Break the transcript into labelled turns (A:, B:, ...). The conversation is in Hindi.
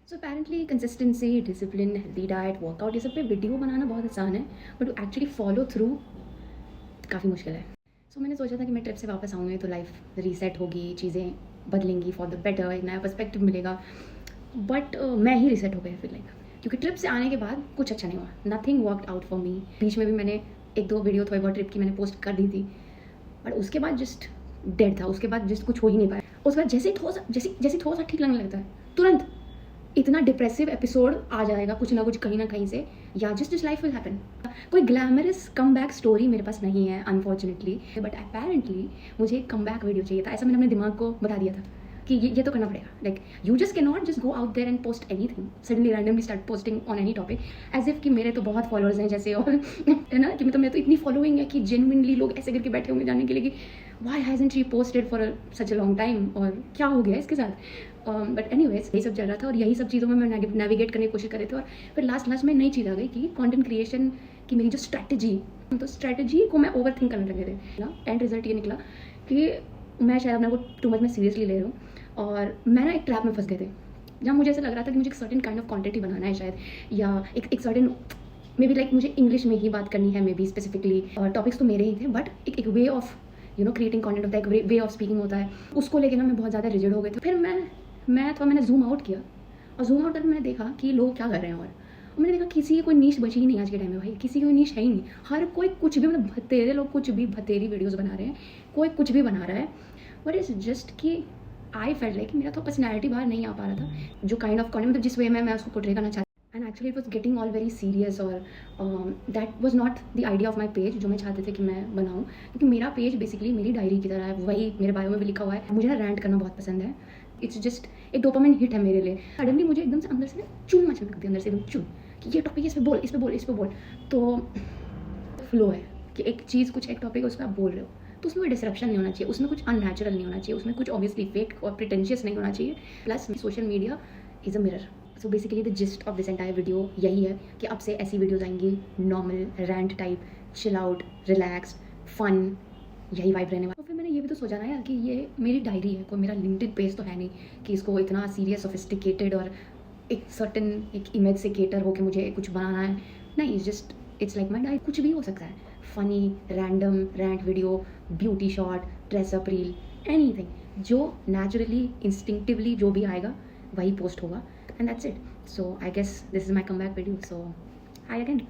A: So apparently consistency, discipline, healthy diet, workout, ये सब पे वीडियो बनाना बहुत आसान है, बट एक्चुअली फॉलो थ्रू काफ़ी मुश्किल है। सो मैंने सोचा था कि मैं ट्रिप से वापस आऊँगी तो लाइफ रीसेट होगी, चीज़ें बदलेंगी फॉर द बेटर, एक नया पर्सपेक्टिव मिलेगा। बट मैं ही रीसेट हो गई फिर लाइक, क्योंकि ट्रिप से आने के बाद कुछ अच्छा नहीं हुआ, nothing worked out for me. बीच में भी मैंने एक दो वीडियो थोड़ी बहुत ट्रिप की मैंने पोस्ट कर दी थी, बट उसके बाद जस्ट डेड था। उसके बाद जस्ट कुछ हो ही नहीं पाया। उसके बाद जैसे थोड़ा सा ठीक लगने लगता है, तुरंत इतना डिप्रेसिव एपिसोड आ जाएगा कुछ ना कुछ कहीं ना कहीं से, या जस्ट लाइफ विल हैपन। कोई ग्लैमरस कम बैक स्टोरी मेरे पास नहीं है अनफॉर्चुनेटली, बट अपेरेंटली मुझे एक कम बैक वीडियो चाहिए था। ऐसा मैंने अपने दिमाग को बता दिया था कि ये तो करना पड़ेगा। Like you just can not just go out there and post anything, suddenly randomly start posting on any topic as if कि मेरे तो बहुत फॉलोअर्स हैं जैसे, और है ना कि मैं तो इतनी फॉलोइंग है कि जेन्युइनली लोग ऐसे करके बैठे होंगे जानने के लिए कि why hasn't she posted for such a long time, और क्या हो गया इसके साथ। बट एनीवेज यही सब चल रहा था और यही सब चीज़ों में मैं नेविगेट करने की कोशिश कर रहे थे। और फिर लास्ट में नई चीज़ आ गई कि कंटेंट क्रिएशन की मेरी जो स्ट्रैटेजी को मैं ओवर थिंक करने लगे थे। एंड रिजल्ट ये निकला कि मैं शायद अपने को टू मच में सीरियसली ले रहा हूँ, और मैं ना एक ट्रैप में फंस गए थे जहाँ मुझे ऐसा लग रहा था कि मुझे एक सर्टेन काइंड ऑफ कंटेंट ही बनाना है शायद, या एक सर्टेन मे बी लाइक मुझे इंग्लिश में ही बात करनी है मे बी स्पेसिफिकली, और टॉपिक्स तो मेरे ही थे, बट एक वे ऑफ क्रिएटिंग कंटेंट होता है, एक वे ऑफ स्पीकिंग होता है, उसको लेकर ना मैं बहुत ज़्यादा रिजिड हो गई थी। फिर मैंने जूम आउट किया, और जूम आउट करके मैंने देखा कि लोग क्या कर रहे हैं, और मैंने देखा किसी की कोई नीश बची ही नहीं आज के टाइम में। भाई किसी की कोई नीश है ही नहीं, हर कोई कुछ भी, मतलब भतेरे लोग कुछ भी भतेरी वीडियोज़ बना रहे हैं, कोई कुछ भी बना रहा है। बट इट्स जस्ट कि आई फेल्ट लाइक मेरा तो पर्सनैलिटी बाहर नहीं आ पा रहा था, जो काइंड ऑफ कंटेंट मतलब जिस वे में मैं उसको पोर्ट्रे करना चाहती। And actually it was getting all very serious, और that was not the idea of my page जो मैं चाहते थे कि मैं बनाऊँ, क्योंकि मेरा पेज बेसिकली मेरी डायरी की तरह है, वही मेरे बायो में भी लिखा हुआ है। मुझे ना रैंट करना बहुत पसंद है, इट्स जस्ट एक डोपामिन हिट है मेरे लिए। सडनली मुझे एकदम से अंदर से चुन मचने लगती है, अंदर से एकदम चुन कि ये टॉपिक इस पे बोल। तो फ्लो है कि एक चीज़ कुछ एक टॉपिक है उस पर आप बोल रहे हो, तो उसमें कोई डिसरप्शन नहीं होना चाहिए, उसमें कुछ अननेचुरल नहीं होना चाहिए, उसमें कुछ ऑब्वियसली फेक और प्रिटेंशियस नहीं होना चाहिए। Plus social media is a mirror. So basically the gist of this entire video यही है कि अब से ऐसी वीडियोज़ आएंगी normal rant type, chill out, relax, fun, यही वाइब रहने वाला। तो फिर मैंने ये भी तो सोचा ना यार कि ये मेरी डायरी है, कोई मेरा लिंक्डइन पेज तो है नहीं कि इसको इतना सीरियस सोफिस्टिकेटेड और एक सर्टन एक इमेज से केटर हो के मुझे कुछ बनाना है। नहीं, इट्स लाइक माई डायरी, कुछ भी हो सकता है, funny, random, rant video, beauty shot, dress up reel, anything जो नेचुरली इंस्टिंक्टिवली जो भी आएगा वही पोस्ट होगा, and that's it. So I guess this is my come back video. So hi again.